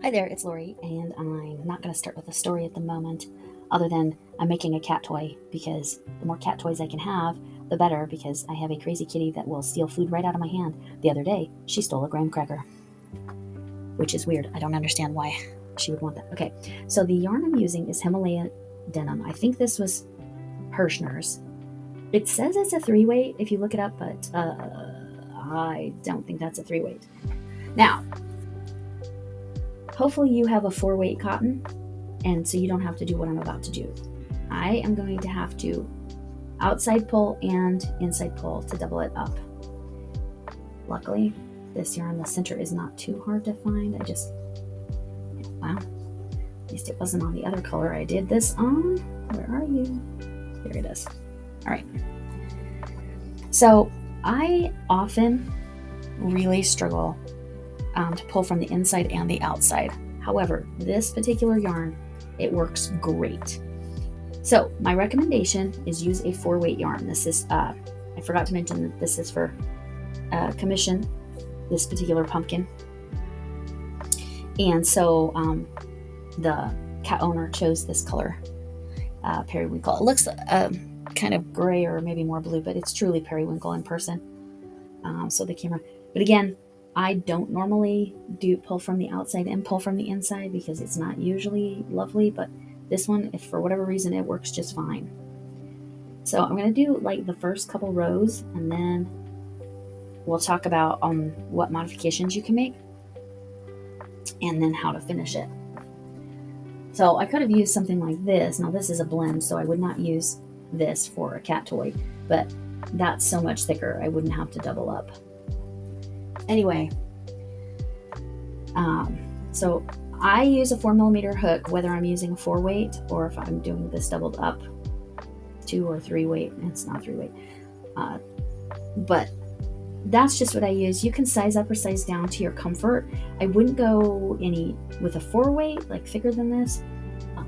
Hi there, it's Lori, and I'm not going to start with a story at the moment, other than I'm making a cat toy because the more cat toys I can have, the better, because I have a crazy kitty that will steal food right out of my hand. The other day, she stole a graham cracker, which is weird. I don't understand why she would want that. Okay, so the yarn I'm using is Himalaya denim. I think this was Hirschner's. It says it's a 3-weight if you look it up, but I don't think that's a 3-weight. Now, hopefully you have a 4-weight cotton, and so you don't have to do what I'm about to do. I am going to have to outside pull and inside pull to double it up. Luckily, this yarn, the center is not too hard to find. Wow, at least it wasn't on the other color I did this on. Where are you? There it is. All right. So I often really struggle to pull from the inside and the outside. However, this particular yarn, it works great. So my recommendation is use a 4-weight yarn. This is, I forgot to mention that this is for commission, this particular pumpkin. And so the cat owner chose this color, periwinkle. It looks kind of gray or maybe more blue, but it's truly periwinkle in person. So the camera, but again, I don't normally pull from the outside and pull from the inside because it's not usually lovely, but this one, if for whatever reason, it works just fine. So I'm going to do like the first couple rows, and then we'll talk about what modifications you can make and then how to finish it. So I could have used something like this. Now this is a blend, so I would not use this for a cat toy, but that's so much thicker, I wouldn't have to double up. Anyway, so I use a 4mm hook, whether I'm using a 4-weight or if I'm doing this doubled up 2 or 3-weight. It's not 3-weight, but that's just what I use. You can size up or size down to your comfort. I wouldn't go any with a 4-weight, like thicker than this,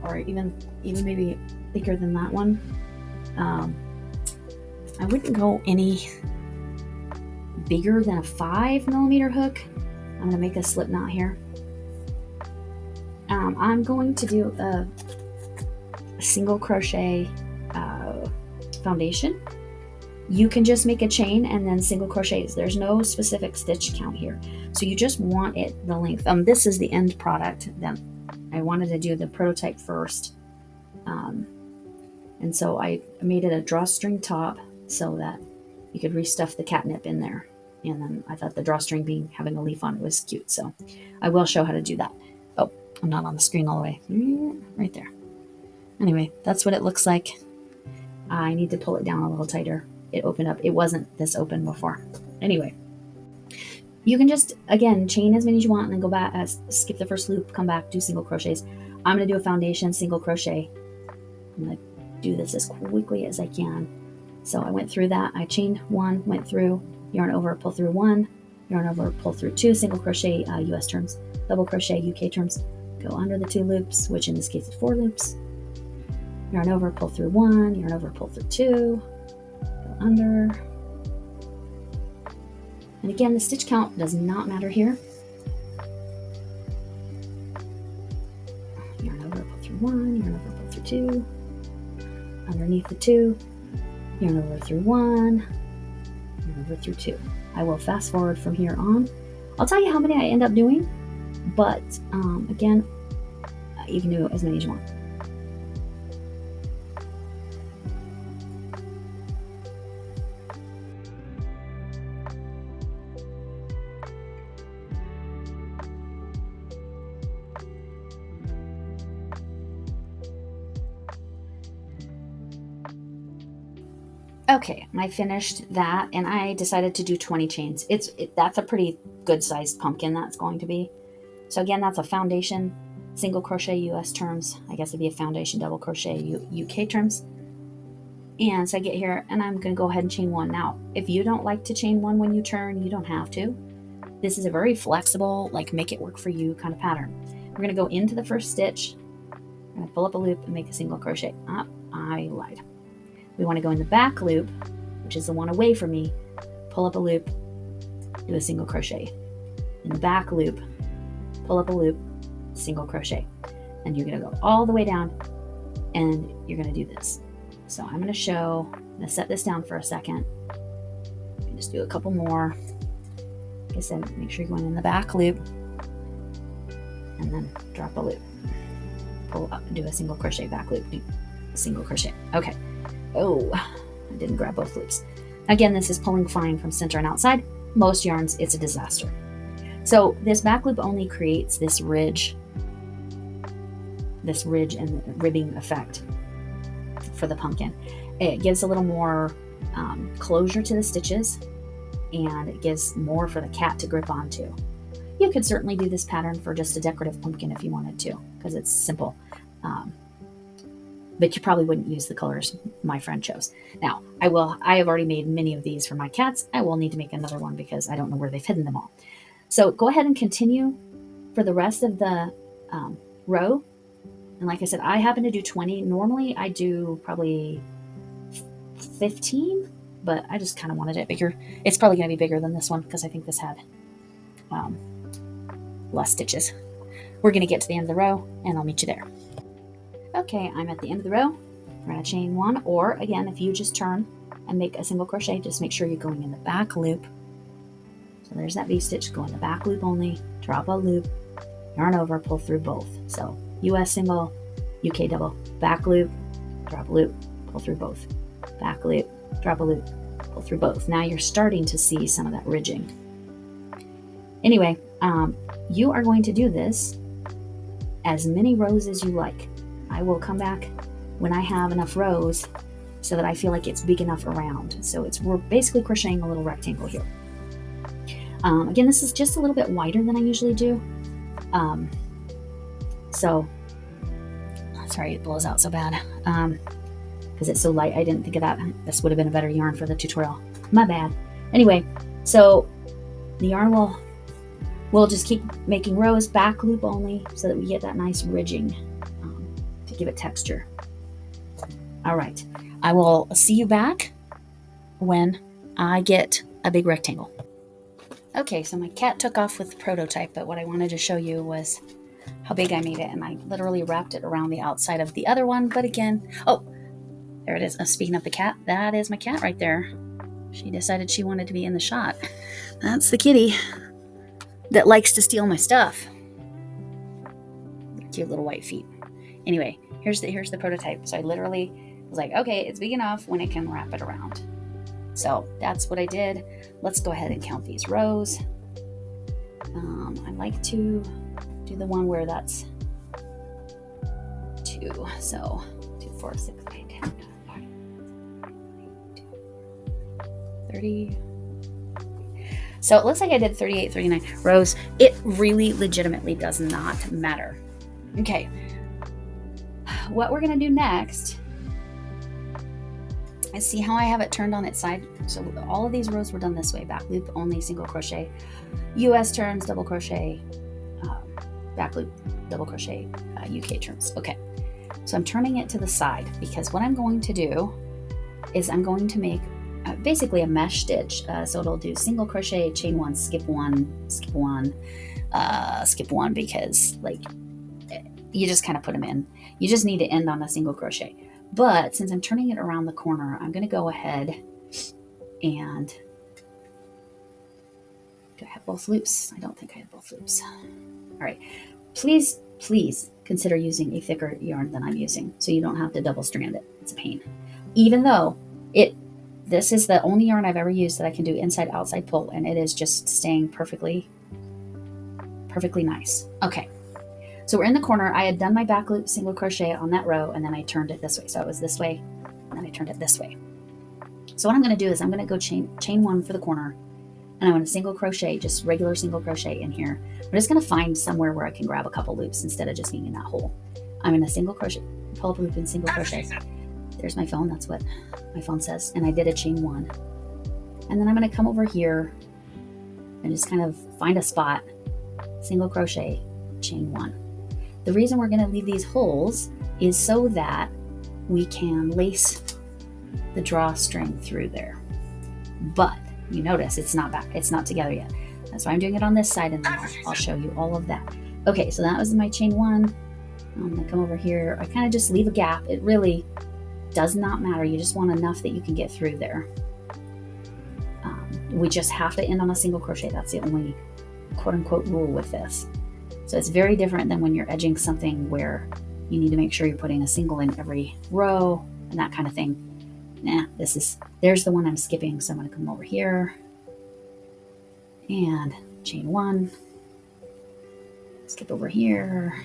or even maybe thicker than that one. I wouldn't go any bigger than a 5mm hook. I'm going to make a slip knot here. I'm going to do a single crochet foundation. You can just make a chain and then single crochets. There's no specific stitch count here. So you just want it the length. This is the end product. Then I wanted to do the prototype first. And so I made it a drawstring top so that you could restuff the catnip in there. And then I thought the drawstring having a leaf on it was cute. So I will show how to do that. Oh, I'm not on the screen all the way. Right there. Anyway, that's what it looks like. I need to pull it down a little tighter. It opened up. It wasn't this open before. Anyway, you can just, again, chain as many as you want and then go back, skip the first loop, come back, do single crochets. I'm going to do a foundation single crochet. I'm going to do this as quickly as I can. So I went through that. I chained 1, went through, yarn over, pull through 1, yarn over, pull through 2, single crochet US terms, double crochet UK terms, go under the 2 loops, which in this case is 4 loops, yarn over, pull through 1, yarn over, pull through 2, go under. And again, the stitch count does not matter here. Yarn over, pull through 1, yarn over, pull through 2, underneath the 2, yarn over through 1, yarn over through 2. I will fast forward from here on. I'll tell you how many I end up doing, but again, you can do as many as you want. Okay, I finished that and I decided to do 20 chains. That's a pretty good sized pumpkin that's going to be. So again, that's a foundation, single crochet US terms. I guess it'd be a foundation double crochet UK terms. And so I get here and I'm going to go ahead and chain 1. Now, if you don't like to chain 1 when you turn, you don't have to. This is a very flexible, like make it work for you kind of pattern. We're going to go into the first stitch. I'm going to pull up a loop and make a single crochet. I lied. We want to go in the back loop, which is the one away from me, pull up a loop, do a single crochet. In the back loop, pull up a loop, single crochet, and you're going to go all the way down and you're going to do this. So I'm going to set this down for a second. Just do a couple more. Like I said, make sure you're going in the back loop and then drop a loop. Pull up, do a single crochet, back loop, do a single crochet. Okay. Oh, I didn't grab both loops. Again, this is pulling fine from center and outside. Most yarns, it's a disaster. So this back loop only creates this ridge and ribbing effect for the pumpkin. It gives a little more closure to the stitches, and it gives more for the cat to grip onto. You could certainly do this pattern for just a decorative pumpkin if you wanted to, because it's simple. But you probably wouldn't use the colors my friend chose. Now, I have already made many of these for my cats. I will need to make another one because I don't know where they've hidden them all. So go ahead and continue for the rest of the row. And like I said, I happen to do 20. Normally I do probably 15, but I just kind of wanted it bigger. It's probably going to be bigger than this one because I think this had less stitches. We're going to get to the end of the row and I'll meet you there. Okay, I'm at the end of the row. We're going to chain one, or again, if you just turn and make a single crochet, just make sure you're going in the back loop. So there's that V-stitch, go in the back loop only, drop a loop, yarn over, pull through both. So US single, UK double, back loop, drop a loop, pull through both. Back loop, drop a loop, pull through both. Now you're starting to see some of that ridging. Anyway, you are going to do this as many rows as you like. I will come back when I have enough rows so that I feel like it's big enough around. So we're basically crocheting a little rectangle here. Again, this is just a little bit wider than I usually do. So, sorry it blows out so bad. Because it's so light, I didn't think of that. This would have been a better yarn for the tutorial. My bad. Anyway, so the yarn we'll just keep making rows, back loop only, so that we get that nice ridging to give it texture. All right, I will see you back when I get a big rectangle. Okay, so my cat took off with the prototype, but what I wanted to show you was how big I made it, and I literally wrapped it around the outside of the other one. But again, oh, there it is. Speaking of the cat, that is my cat right there. She decided she wanted to be in the shot. That's the kitty that likes to steal my stuff. Cute little white feet. Anyway, here's the prototype. So I literally was like, okay, it's big enough when it can wrap it around. So that's what I did. Let's go ahead and count these rows. I like to do the one where that's 2. So 2, 4, 6, 8, 10, 30. So it looks like I did 38, 39 rows. It really legitimately does not matter. Okay. What we're going to do next is see how I have it turned on its side. So all of these rows were done this way. Back loop only, single crochet. US turns, double crochet. Back loop, double crochet. UK turns. Okay. So I'm turning it to the side because what I'm going to do is I'm going to make basically a mesh stitch. So it'll do single crochet, chain 1, skip 1, skip 1, skip 1, because like you just kind of put them in. You just need to end on a single crochet. But since I'm turning it around the corner, I'm going to go ahead and do I have both loops? I don't think I have both loops. All right. Please consider using a thicker yarn than I'm using so you don't have to double strand it. It's a pain. Even though this is the only yarn I've ever used that I can do inside outside pull, and it is just staying perfectly nice. Okay. So we're in the corner. I had done my back loop single crochet on that row, and then I turned it this way. So it was this way, and then I turned it this way. So what I'm going to do is I'm going to go chain 1 for the corner, and I'm going to single crochet, just regular single crochet in here. I'm just going to find somewhere where I can grab a couple loops instead of just being in that hole. I'm going to single crochet, pull up a loop and single crochet. There's my phone. That's what my phone says. And I did a chain 1. And then I'm going to come over here and just kind of find a spot, single crochet, chain 1. The reason we're going to leave these holes is so that we can lace the drawstring through there. But you notice it's not together yet. That's why I'm doing it on this side, and then I'll show you all of that. Okay, so that was my chain 1. I'm gonna come over here. I kind of just leave a gap. It really does not matter. You just want enough that you can get through there. We just have to end on a single crochet. That's the only quote unquote rule with this. So it's very different than when you're edging something where you need to make sure you're putting a single in every row and that kind of thing. Nah, there's the one I'm skipping. So I'm gonna come over here and chain 1, skip over here,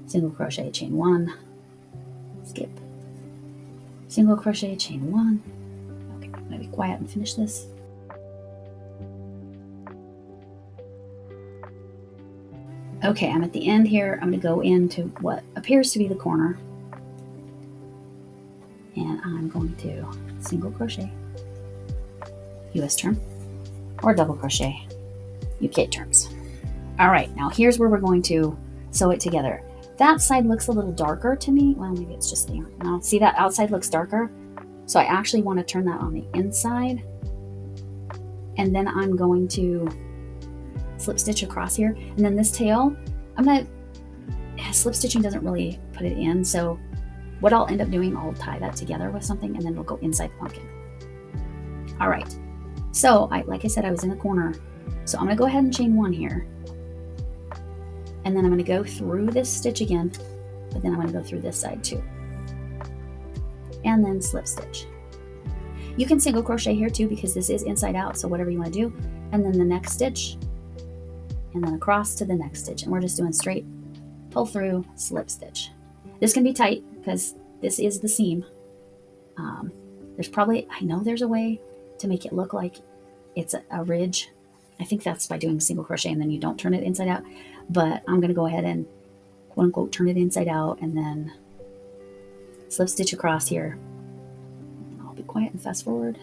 single crochet, chain 1, skip, single crochet, chain 1. Okay, I'm gonna be quiet and finish this. Okay, I'm at the end here. I'm going to go into what appears to be the corner. And I'm going to single crochet, US term, or double crochet, UK terms. All right, now here's where we're going to sew it together. That side looks a little darker to me. Well, maybe it's just the yarn. Now, see that outside looks darker? So I actually want to turn that on the inside. And then I'm going to slip stitch across here. And then this tail, slip stitching doesn't really put it in. So what I'll end up doing, I'll tie that together with something and then it'll go inside the pumpkin. All right. So like I said, I was in a corner. So I'm going to go ahead and chain 1 here. And then I'm going to go through this stitch again, but then I'm going to go through this side too. And then slip stitch. You can single crochet here too, because this is inside out. So whatever you want to do. And then the next stitch, and then across to the next stitch. And we're just doing straight pull through, slip stitch. This can be tight because this is the seam. I know there's a way to make it look like it's a ridge. I think that's by doing single crochet and then you don't turn it inside out. But I'm going to go ahead and quote unquote turn it inside out and then slip stitch across here. I'll be quiet and fast forward.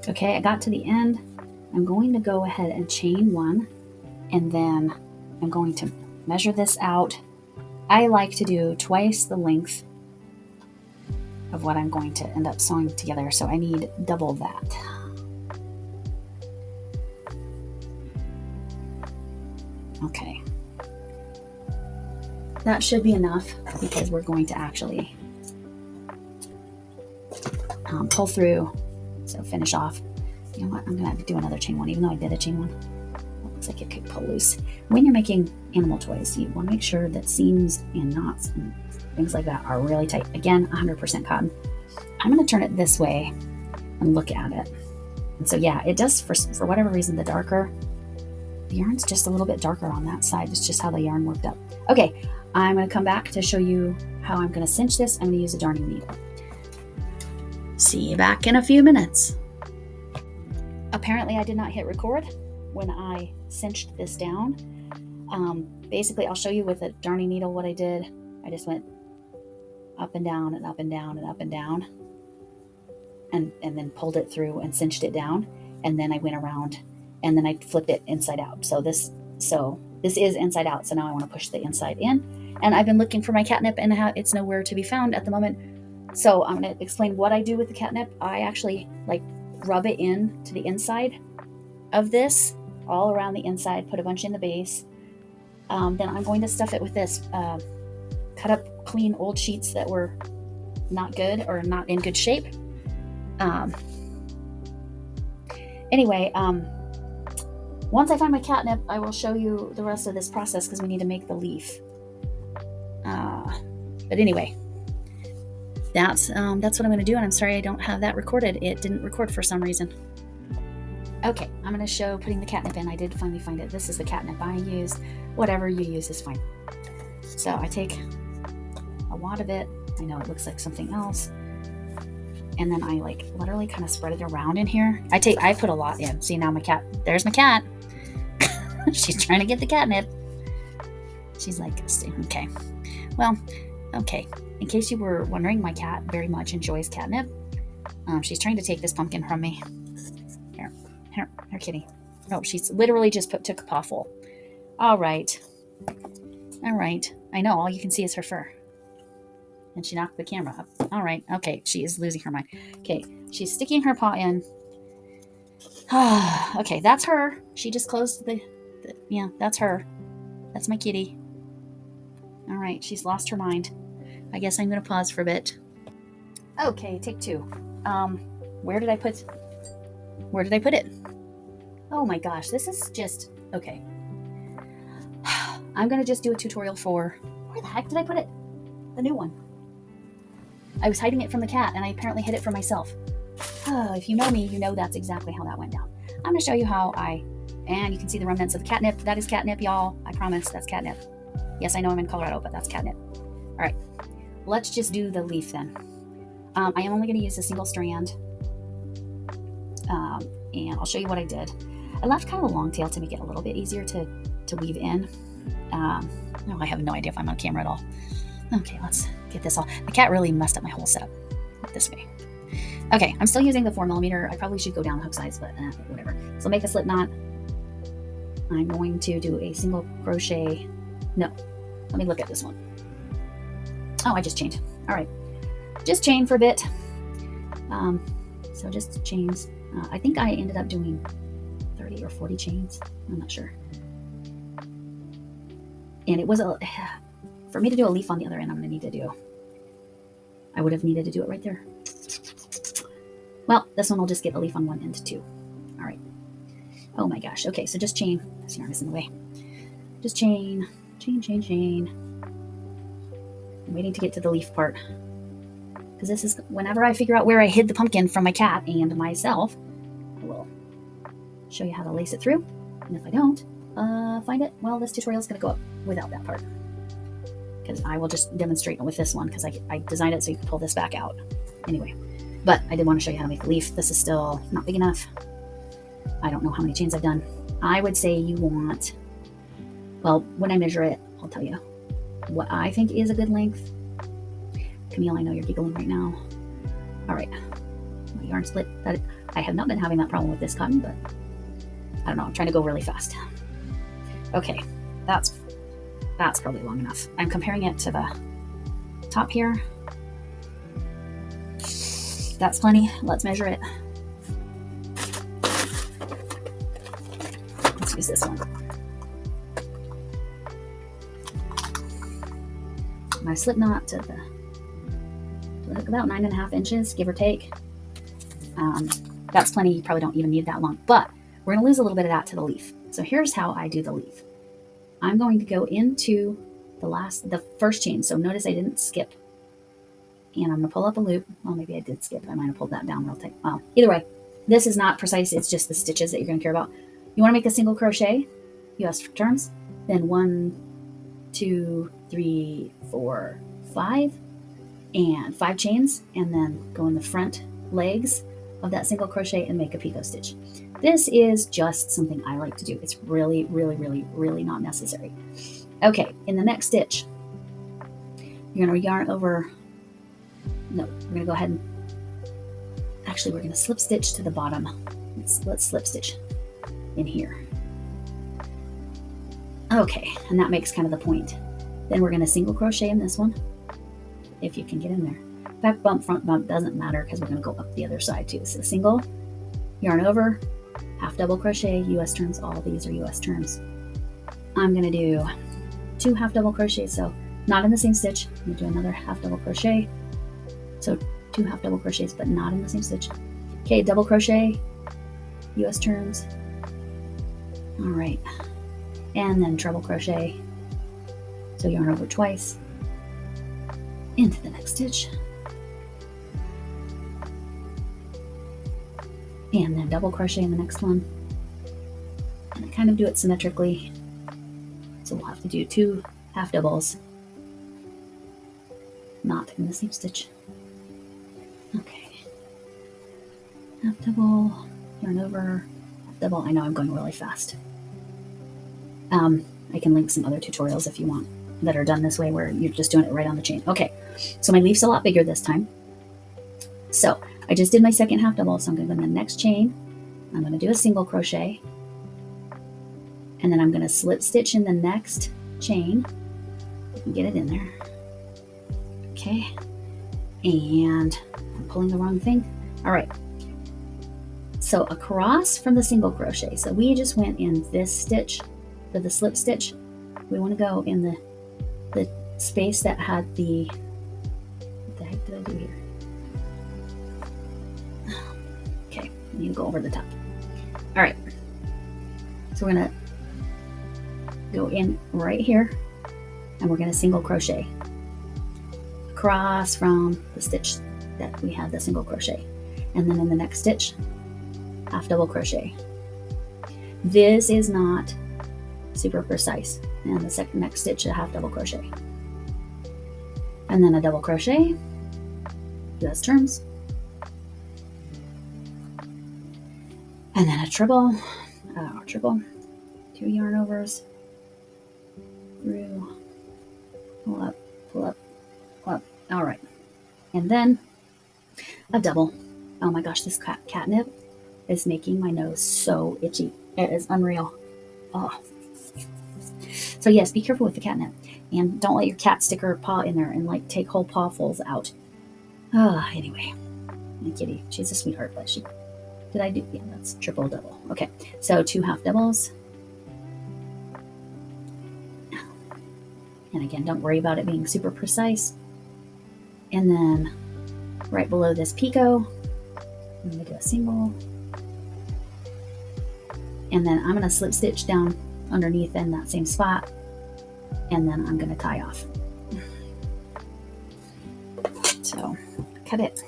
Okay, I got to the end. I'm going to go ahead and chain 1, and then I'm going to measure this out. I like to do twice the length of what I'm going to end up sewing together, so I need double that. Okay. That should be enough because we're going to actually pull through. So finish off. You know what? I'm going to have to do another chain 1, even though I did a chain 1. It looks like it could pull loose. When you're making animal toys, you want to make sure that seams and knots and things like that are really tight. Again, 100% cotton. I'm going to turn it this way and look at it. And so yeah, it does, for whatever reason, the yarn's just a little bit darker on that side. It's just how the yarn worked up. Okay, I'm going to come back to show you how I'm going to cinch this. I'm going to use a darning needle. See you back in a few minutes. Apparently I did not hit record when I cinched this down. Basically, I'll show you with a darning needle what I did. I just went up and down and up and down and up and down and then pulled it through and cinched it down. And then I went around and then I flipped it inside out. So this is inside out. So now I want to push the inside in. And I've been looking for my catnip and it's nowhere to be found at the moment. So I'm going to explain what I do with the catnip. I actually rub it in to the inside of this, all around the inside, put a bunch in the base. Then I'm going to stuff it with this, cut up clean old sheets that were not good or not in good shape. Anyway, once I find my catnip, I will show you the rest of this process because we need to make the leaf. But anyway, that's what I'm going to do, and I'm sorry I don't have that recorded. It didn't record for some reason. Okay, I'm going to show putting the catnip in. I did finally find it. This is the catnip I used. Whatever you use is fine. So I take a wad of it. I know it looks like something else. And then I literally kind of spread it around in here. I put a lot in. See, now there's my cat. She's trying to get the catnip. She's like, okay. Well, okay. In case you were wondering, my cat very much enjoys catnip. She's trying to take this pumpkin from me. Here, kitty. No, she's literally just took a paw full. All right. I know, all you can see is her fur. And she knocked the camera up. All right. Okay. She is losing her mind. Okay. She's sticking her paw in. Okay. That's her. She just closed yeah, that's her. That's my kitty. All right. She's lost her mind. I guess I'm going to pause for a bit. Okay. Take two. Where did I put it? Oh my gosh. This is just, okay. I'm going to just do a tutorial for, where the heck did I put it? The new one. I was hiding it from the cat, and I apparently hid it from myself. If you know me, you know that's exactly how that went down. I'm going to show you how and you can see the remnants of the catnip. That is catnip, y'all. I promise that's catnip. Yes, I know I'm in Colorado, but that's catnip. All right, let's just do the leaf then. I am only going to use a single strand, and I'll show you what I did. I left kind of a long tail to make it a little bit easier to weave in. No, I have no idea if I'm on camera at all. Okay, let's get this all. The cat really messed up my whole setup this way. Okay, I'm still using the 4mm. I probably should go down the hook size, but whatever. So make a slip knot. I'm going to do a single crochet. No, let me look at this one. Oh, I just chained. All right, just chain for a bit. So just chains. I think I ended up doing 30 or 40 chains. I'm not sure. And it was for me to do a leaf on the other end, I would have needed to do it right there. Well, this one will just get a leaf on one end too. All right. Oh my gosh. Okay, so just chain. This yarn is in the way. Just chain. I'm waiting to get to the leaf part. Because this is, whenever I figure out where I hid the pumpkin from my cat and myself, I will show you how to lace it through. And if I don't find it, well, this tutorial is going to go up without that part. Because I will just demonstrate with this one, because I designed it so you can pull this back out. Anyway, but I did want to show you how to make a leaf. This is still not big enough. I don't know how many chains I've done. I would say you want, well, when I measure it, I'll tell you what I think is a good length. Camille, I know you're giggling right now. All right, my yarn split. I have not been having that problem with this cotton, but I don't know. I'm trying to go really fast. Okay, that's probably long enough. I'm comparing it to the top here. That's plenty. Let's measure it. Let's use this one. My slip knot to about 9.5 inches, give or take. That's plenty. You probably don't even need that long, but we're going to lose a little bit of that to the leaf. So here's how I do the leaf. I'm going to go into the first chain. So notice I didn't skip. And I'm going to pull up a loop. Well, maybe I did skip. I might have pulled that down real tight. Well, either way, this is not precise. It's just the stitches that you're going to care about. You want to make a single crochet, US terms, then 1, 2, 3, 4, 5, and 5 chains, and then go in the front legs of that single crochet and make a picot stitch. This is just something I like to do. It's really, really, really, really not necessary. Okay, in the next stitch, you're going to yarn over. No, we're going to go ahead and, actually, we're going to slip stitch to the bottom. Let's slip stitch in here. Okay, and that makes kind of the point. Then we're going to single crochet in this one, if you can get in there. Back bump, front bump, doesn't matter because we're going to go up the other side too. So single, yarn over, half double crochet, US terms. All of these are US terms. I'm going to do 2 half double crochets, so not in the same stitch. I'm going to do another half double crochet. So 2 half double crochets, but not in the same stitch. Okay, double crochet, US terms. All right, and then treble crochet. So yarn over twice into the next stitch. And then double crochet in the next one. And I kind of do it symmetrically. So we'll have to do 2 half doubles, not in the same stitch. Okay. Half double, yarn over, half double. I know I'm going really fast. I can link some other tutorials if you want that are done this way where you're just doing it right on the chain. Okay, so my leaf's a lot bigger this time. So I just did my second half double, so I'm going to go in the next chain. I'm going to do a single crochet, and then I'm going to slip stitch in the next chain. You can get it in there. Okay, and I'm pulling the wrong thing. All right, so across from the single crochet, so we just went in this stitch for the slip stitch. We want to go in the space that had the, what the heck did I do here? Okay, I need to go over the top. All right, so we're gonna go in right here, and we're gonna single crochet across from the stitch that we had the single crochet, and then in the next stitch, half double crochet. This is not super precise, and the next stitch, a half double crochet, and then a double crochet, US turns, and then a triple, 2 yarn overs through, pull up, pull up, pull up. All right, and then a double. Oh my gosh, this catnip is making my nose so itchy. It is unreal. Oh. So yes, be careful with the catnip, and don't let your cat stick her paw in there and like take whole pawfuls out. Anyway, my kitty, she's a sweetheart, but did I do? Yeah, that's triple double. Okay, so 2 half doubles. And again, don't worry about it being super precise. And then right below this picot, I'm gonna do a single. And then I'm gonna slip stitch down underneath in that same spot. And then I'm gonna tie off. So cut it.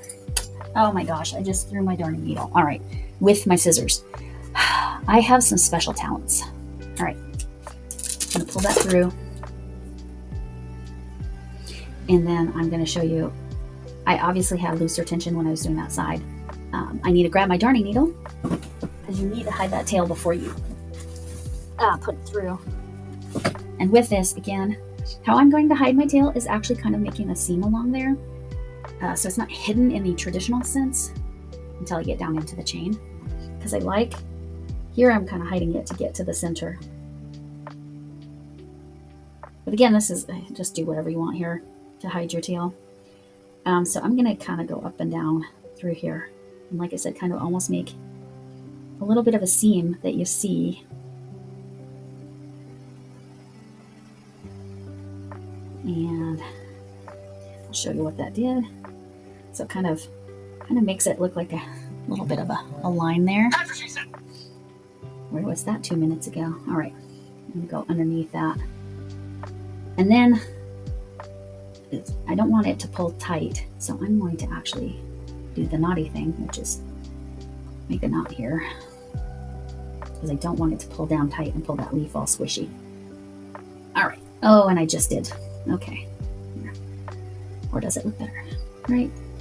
Oh my gosh, I just threw my darning needle. All right, with my scissors. I have some special talents. All right, I'm gonna pull that through. And then I'm gonna show you, I obviously had looser tension when I was doing that side. I need to grab my darning needle, because you need to hide that tail before you put it through. And with this, again, how I'm going to hide my tail is actually kind of making a seam along there. So it's not hidden in the traditional sense until I get down into the chain. Because here I'm kind of hiding it to get to the center. But again, this is, just do whatever you want here to hide your tail. So I'm going to kind of go up and down through here. And like I said, kind of almost make a little bit of a seam that you see. And I'll show you what that did. So it kind of makes it look like a little bit of a line there. Where was that 2 minutes ago? All right, I'm gonna go underneath that. And then I don't want it to pull tight, so I'm going to actually do the knotty thing, which is make a knot here, because I don't want it to pull down tight and pull that leaf all squishy. All right. Oh, and I just did. Okay. Or does it look better?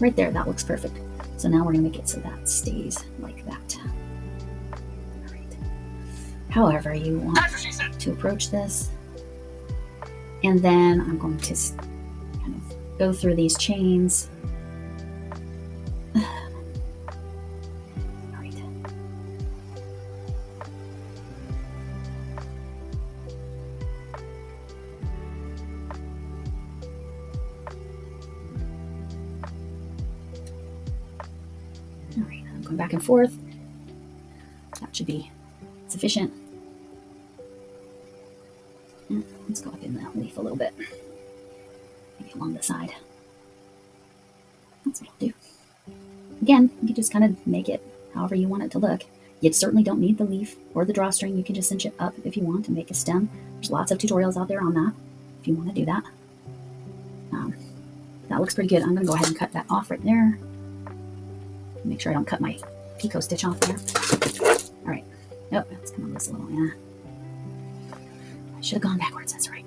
Right there. That looks perfect. So now we're gonna make it so that stays like that. All right. However you want to approach this. And then I'm going to kind of go through these chains. All right. All right, I'm going back and forth. That should be sufficient. Let's go up in the leaf a little bit, maybe along the side. That's what I'll do. Again, you can just kind of make it however you want it to look. You certainly don't need the leaf or the drawstring. You can just cinch it up if you want to make a stem. There's lots of tutorials out there on that if you want to do that. That looks pretty good. I'm going to go ahead and cut that off right there. Make sure I don't cut my picot stitch off there. All right. Oh, that's kind of loose a little, yeah. Should have gone backwards, that's right.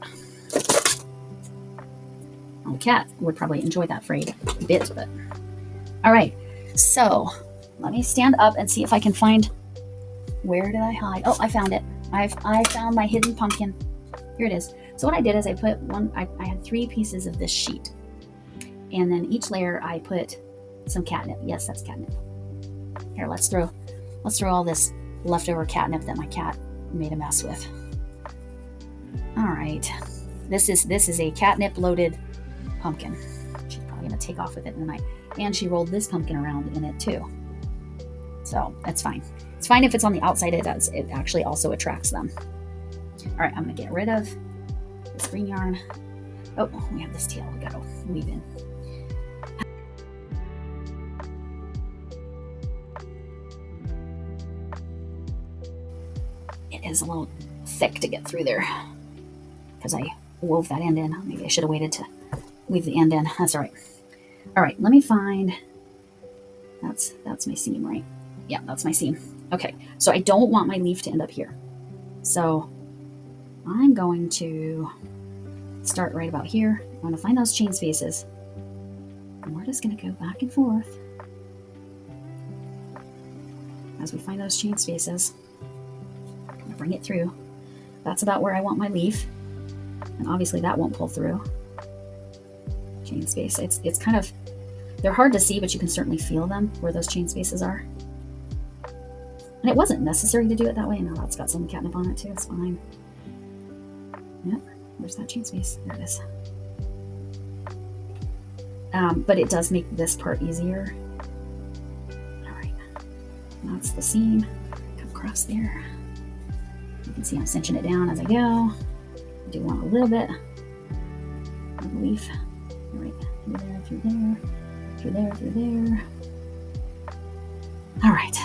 Well, the cat would probably enjoy that frayed bit, but all right. So let me stand up and see if I can find, where did I hide? Oh, I found it. I found my hidden pumpkin. Here it is. So what I did is I put I had 3 pieces of this sheet, and then each layer I put some catnip. Yes, that's catnip. Here, let's throw all this leftover catnip that my cat made a mess with. All right, this is a catnip loaded pumpkin. to take off with it in the night. And she rolled this pumpkin around in it too. So that's fine. It's fine if it's on the outside. It actually also attracts them. All right, I'm gonna get rid of this green yarn. Oh, we have this tail we gotta weave in. It is a little thick to get through there because I wove that end in. Maybe I should have waited to weave the end in. That's all right. All right, let me find, that's my seam, right? Yeah, that's my seam. Okay, so I don't want my leaf to end up here. So I'm going to start right about here. I'm going to find those chain spaces. And we're just going to go back and forth as we find those chain spaces. I'm going to bring it through. That's about where I want my leaf. And obviously that won't pull through. Chain space. It's kind of, they're hard to see, but you can certainly feel them where those chain spaces are. And it wasn't necessary to do it that way. Now that's got some catnip on it too. It's fine. Yep. Where's that chain space? There it is. But it does make this part easier. All right. That's the seam. Come across there. You can see I'm cinching it down as I go. I do want a little bit of leaf. All right. Through there, through there, through there, through there. All right.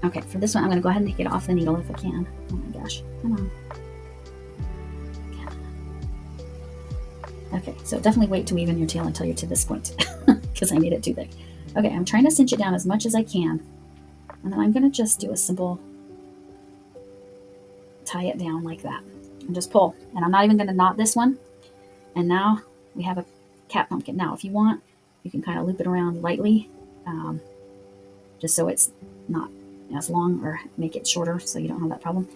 Okay, for this one, I'm going to go ahead and take it off the needle if I can. Oh my gosh, come on. Okay, so definitely wait to weave in your tail until you're to this point, because I made it too thick. Okay, I'm trying to cinch it down as much as I can, and then I'm going to just do a simple tie it down like that, and just pull. And I'm not even going to knot this one. And now we have a cat pumpkin. Now, if you want, you can kind of loop it around lightly, just so it's not as long, or make it shorter so you don't have that problem.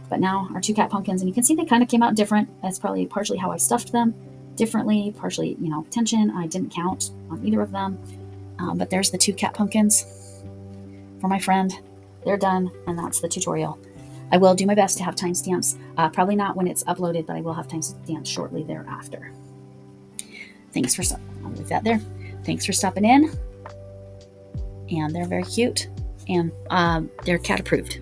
But now our two cat pumpkins, and you can see they kind of came out different. That's probably partially how I stuffed them differently, partially, tension. I didn't count on either of them. But there's the two cat pumpkins for my friend. They're done, and that's the tutorial. I will do my best to have timestamps. Probably not when it's uploaded, but I will have timestamps shortly thereafter. Thanks for I'll leave that there. Thanks for stopping in. And they're very cute, and they're cat approved.